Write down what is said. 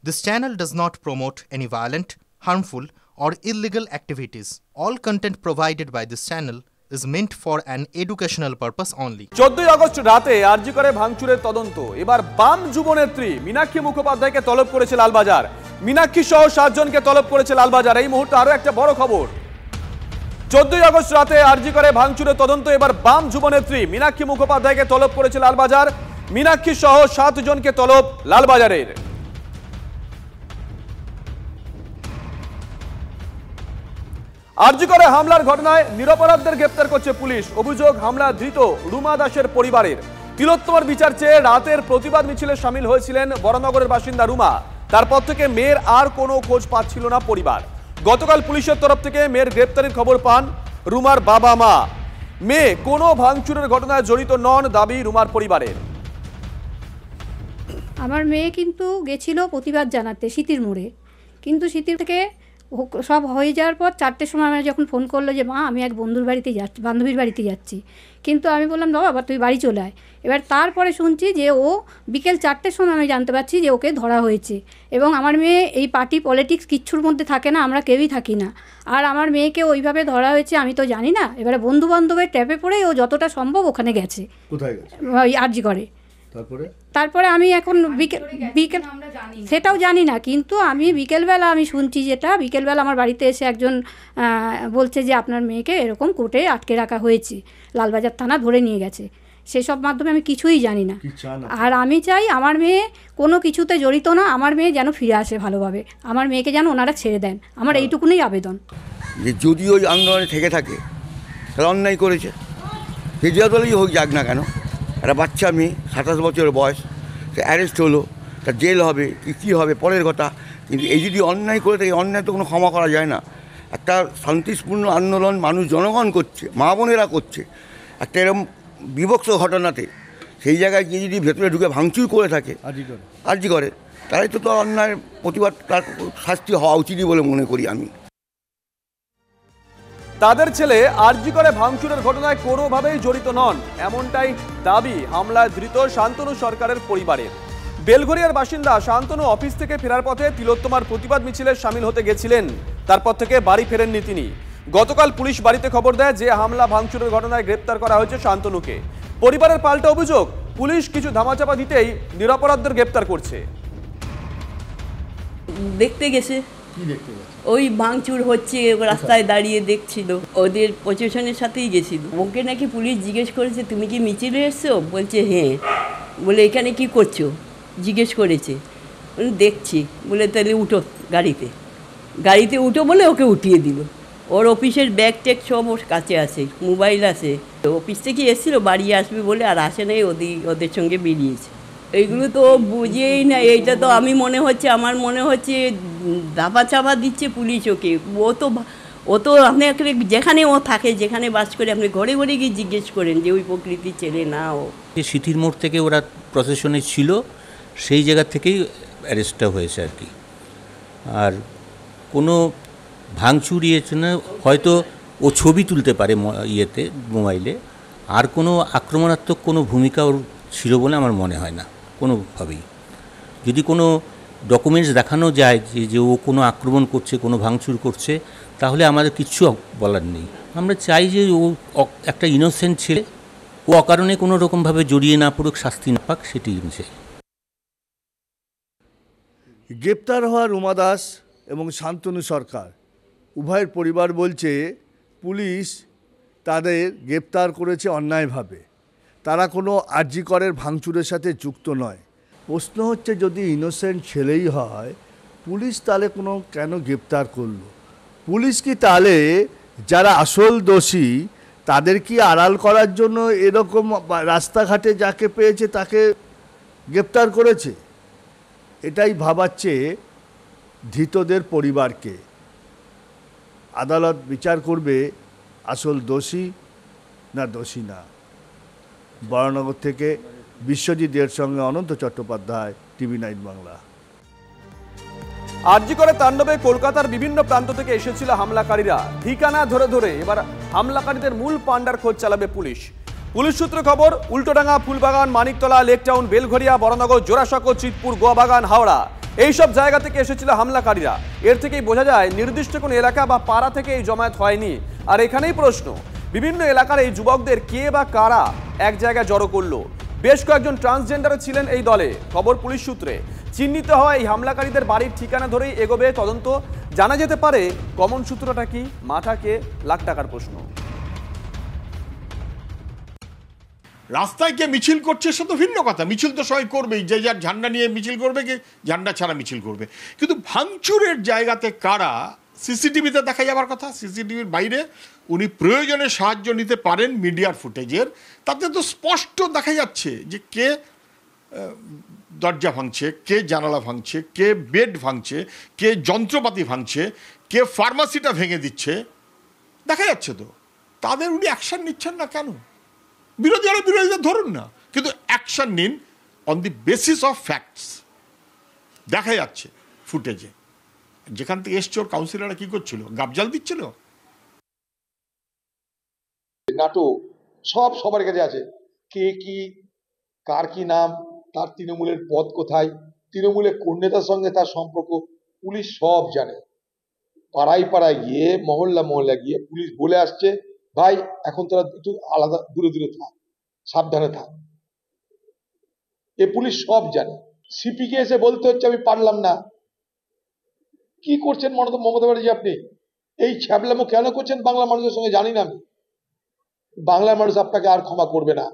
This channel does not promote any violent, harmful, or illegal activities. All content provided by this channel is meant for an educational purpose only. 14 August রাতে আরজি করে ভাঙচুরের তদন্ত। এবার বাম যুবনেত্রী মীনাক্ষী মুখোপাধ্যায়কে তলব করেছে লালবাজার। মীনাক্ষী সহ 7 জনকে তলব করেছে লালবাজার। এই মুহূর্তে আরো একটা বড় খবর। 14 আগস্ট রাতে আরজি করে ভাঙচুরের তদন্ত। এবার বাম যুবনেত্রী মীনাক্ষী মুখোপাধ্যায়কে তলব করেছে লালবাজার। মীনাক্ষী সহ 7 জনকে তলব লালবাজারের। আরজি করে হামলার ঘটনায় নিরপরাধদের গ্রেফতার করছে পুলিশ। অভিযোগ হামলা ধৃত রুমা দাসের পরিবারের। তিলোত্তমার বিচার চেয়ে রাতের প্রতিবাদ মিছিলে শামিল হয়েছিলেন বরানগরের বাসিন্দা রুমা। তারপর থেকে মেয়ের আর কোনো খোঁজ পাচ্ছিল না পরিবার। গতকাল পুলিশের তরফ থেকে মেয়ের গ্রেফতারির খবর পান রুমার বাবা মা। মেয়ে কোনো ভাঙচুরের ঘটনায় জড়িত নন দাবি রুমার পরিবারের। আমার মেয়ে কিন্তু গেছিল প্রতিবাদ জানাতে সিতির মোড়ে, কিন্তু সিতির থেকে সব হয়ে যাওয়ার পর 4টের সময় আমার যখন ফোন করলো যে মা আমি এক বন্ধুর বাড়িতে যাচ্ছি, বান্ধবীর বাড়িতে যাচ্ছি, কিন্তু আমি বললাম বাবা তুই বাড়ি চলে আয়। এবার তারপরে শুনছি যে ও বিকেল 4টের সময় আমি জানতে পারছি যে ওকে ধরা হয়েছে। এবং আমার মেয়ে এই পার্টি পলিটিক্স কিচ্ছুর মধ্যে থাকে না, আমরা কেউই থাকি না। আর আমার মেয়েকে ওইভাবে ধরা হয়েছে আমি তো জানি না। এবারে বন্ধু বান্ধবের ট্যাপে পড়েই ও যতটা সম্ভব ওখানে গেছে। কোথায় গেছে? ওই আরজি করে। তারপরে আমি এখন বিকেল সেটাও জানি না, কিন্তু আমি বিকেলবেলা আমি শুনছি যেটা বিকেলবেলা আমার বাড়িতে এসে একজন বলছে যে আপনার মেয়েকে এরকম কোর্টে আটকে রাখা হয়েছে, লালবাজার থানা ধরে নিয়ে গেছে। সেসব মাধ্যমে আমি কিছুই জানি না। আর আমি চাই আমার মেয়ে কোনো কিছুতে জড়িত না, আমার মেয়ে যেন ফিরে আসে ভালোভাবে, আমার মেয়েকে যেন ওনারা ছেড়ে দেন, আমার এইটুকুনই আবেদন। যে যদি ওই আন্দোলনে থেকে থাকে তাহলে অন্যায় করেছে, সে যে দলেই হোক যাক না কেন, একটা বাচ্চা মেয়ে 27 বছরের বয়স, সে অ্যারেস্ট হলো, তার জেল হবে কী হবে পরের কথা। কিন্তু এই যদি অন্যায় করে থাকে, অন্যায় তো কোনো ক্ষমা করা যায় না। একটা শান্তিপূর্ণ আন্দোলন মানুষ জনগণ করছে, মা বোনেরা করছে, একটা এরকম বিভৎস ঘটনাতে সেই জায়গায় গিয়ে যদি ভেতরে ঢুকে ভাঙচুর করে থাকে আরজি করে, তাই তো অন্যায়ের প্রতিবাদ তার শাস্তি হওয়া উচিতই বলে মনে করি আমি। তাদের ছেলে আরজি করে ভাঙচুরের ঘটনায় কোনোভাবেই জড়িত নন, এমনটাই দাবি হামলায় ধৃত শান্তনু সরকারের পরিবারের। বেলঘরিয়ার বাসিন্দা শান্তনু অফিস থেকে ফেরার পথে তিলোত্তমার প্রতিবাদ মিছিলে শামিল হতে গেছিলেন। তারপর থেকে বাড়ি ফেরেননি তিনি। গতকাল পুলিশ বাড়িতে খবর দেয় যে হামলা ভাঙচুরের ঘটনায় গ্রেপ্তার করা হয়েছে শান্তনুকে। পরিবারের পাল্টা অভিযোগ পুলিশ কিছু ধামাচাপা দিতেই নিরপরাধদের গ্রেপ্তার করছে। দেখতে গেছে, ওই ভাঙচুর হচ্ছে, রাস্তায় দাঁড়িয়ে দেখছিল, ওদের প্রশাসনের সাথেই গেছিল। ওকে নাকি পুলিশ জিজ্ঞেস করেছে তুমি কি মিছিলে এসছো? বলছে হ্যাঁ। বলে এখানে কি করছো জিজ্ঞেস করেছে। দেখছি। বলে তাহলে উঠো গাড়িতে উঠো বলে ওকে উঠিয়ে দিল। ওর অফিসের ব্যাগ ট্যাগ সব ওর কাছে আছে, মোবাইল আছে। অফিস থেকে এসেছিলো বাড়ি আসবে বলে, আর আসে নাই, ওদের সঙ্গে বেরিয়েছে। এইগুলো তো বুঝেই না। এইটা তো আমার মনে হচ্ছে দাবা চাপা দিচ্ছে পুলিশ ওকে। ও তো আপনি যেখানে ও থাকে, যেখানে বাস করে, আপনি ঘরে ঘরে গিয়ে জিজ্ঞেস করেন যে ওই প্রকৃতির ছেলে না ও। সিটির মোড় থেকে ওরা প্রসেশনে ছিল, সেই জায়গা থেকেই অ্যারেস্টটা হয়েছে আর কি। আর কোনো ভাঙচুর ইয়েছে না, হয়তো ও ছবি তুলতে পারে মোবাইলে, আর কোনো আক্রমণাত্মক কোনো ভূমিকা ওর ছিল বলে আমার মনে হয় না কোনোভাবেই। যদি কোনো ডকুমেন্টস দেখানো যায় যে ও কোনো আক্রমণ করছে, কোনো ভাঙচুর করছে, তাহলে আমাদের কিচ্ছু বলার নেই। আমরা চাই যে ও একটা ইনোসেন্ট ছেলে, ও অকারণে কোনো রকমভাবে জড়িয়ে না পড়ুক, শাস্তি না পাক, সেটি চাই। গ্রেপ্তার হওয়া রুমা দাস এবং শান্তনু সরকার উভয়ের পরিবার বলছে পুলিশ তাদের গ্রেপ্তার করেছে অন্যায়ভাবে, তারা কোনো আরজি করের ভাঙচুরের সাথে যুক্ত নয়। প্রশ্ন হচ্ছে যদি ইনোসেন্ট ছেলেই হয়, পুলিশ তাহলে কেন গ্রেপ্তার করলো? পুলিশ কি তাহলে যারা আসল দোষী তাদের কি আড়াল করার জন্য এরকম রাস্তাঘাটে যাকে পেয়েছে তাকে গ্রেপ্তার করেছে? এটাই ভাবাচ্ছে ধৃতদের পরিবারকে। আদালত বিচার করবে আসল দোষী না দোষী না। বরানগর থেকে বিশ্বজিতের সঙ্গে অনন্ত চট্টোপাধ্যায়, TV9 বাংলা। আরজি করে তাণ্ডবে কলকাতার বিভিন্ন প্রান্ত থেকে এসেছিল হামলাকারীরা। ঠিকানা ধরে ধরে এবার হামলাকারীদের মূল পাণ্ডার খোঁজ চালাবে পুলিশ। পুলিশ সূত্রে খবর, উল্টোডাঙ্গা, ফুলবাগান, মানিকতলা, লেকটাউন, বেলঘরিয়া, বরানগর, জোড়াসাঁকো, চিতপুর, গোয়াবাগান, হাওড়া এই সব জায়গা থেকে এসেছিল হামলাকারীরা। এর থেকেই বোঝা যায় নির্দিষ্ট কোনো এলাকা বা পাড়া থেকে এই জমায়েত হয়নি। আর এখানেই প্রশ্ন, বিভিন্ন এলাকার এই যুবকদের কে বা কারা এক জায়গায় জড়ো করলো? বেশ কয়েকজন ট্রান্সজেন্ডারও ছিলেন এই দলে। খবর পুলিশ সূত্রে। চিহ্নিত হওয়া এই হামলাকারীদের বাড়ির ঠিকানা ধরেই এগোবে তদন্ত। জানা যেতে পারে কমন সূত্রটা কি, মাথাকে লাখ টাকার প্রশ্ন। রাস্তায় কে মিছিল করছে সে তো ভিন্ন কথা, মিছিল তো সবাই করবেই, যে যার ঝান্ডা নিয়ে মিছিল করবে, কি ঝান্ডা ছাড়া মিছিল করবে। কিন্তু ভাঙচুরের জায়গাতে কারা, সিসিটিভিতে দেখা যাবার কথা। সিসিটিভির বাইরে উনি প্রয়োজনে সাহায্য নিতে পারেন মিডিয়ার ফুটেজের, তাতে তো স্পষ্ট দেখা যাচ্ছে যে কে দরজা ভাঙছে, কে জানালা ভাঙছে, কে বেড ভাঙছে, কে যন্ত্রপাতি ভাঙছে, কে ফার্মাসিটা ভেঙে দিচ্ছে, দেখা যাচ্ছে তো। তাদের উনি অ্যাকশন নিচ্ছেন না কেন? বিরোধীরা ধরুন না, কিন্তু অ্যাকশন নিন on the basis of facts. দেখা যাচ্ছে ফুটেজে যেখান থেকে এসছে ওর কাউন্সিলররা কি করছিল, গাবজাল দিচ্ছিল। নাটক সব সবার কাছে আছে, কে কি, কার কি নাম, তার তৃণমূলের পদ কোথায়, তৃণমূলের কোন নেতার সঙ্গে তার সম্পর্ক, পুলিশ সব জানে। পাড়ায় পাড়ায় গিয়ে, মহল্লা মহল্লা গিয়ে পুলিশ বলে আসছে, ভাই এখন তোরা একটু আলাদা দূরে দূরে থাক, সাবধানে থাক। এ পুলিশ সব জানে। সিপিকে এসে বলতে হচ্ছে আমি পারলাম না। কি করছেন মমতা ব্যানার্জি আপনি? এই ছ্যাবলামো কেন করছেন বাংলা মানুষের সঙ্গে জানি না আমি। বাংলার মানুষ আপনাকে আর ক্ষমা করবে না।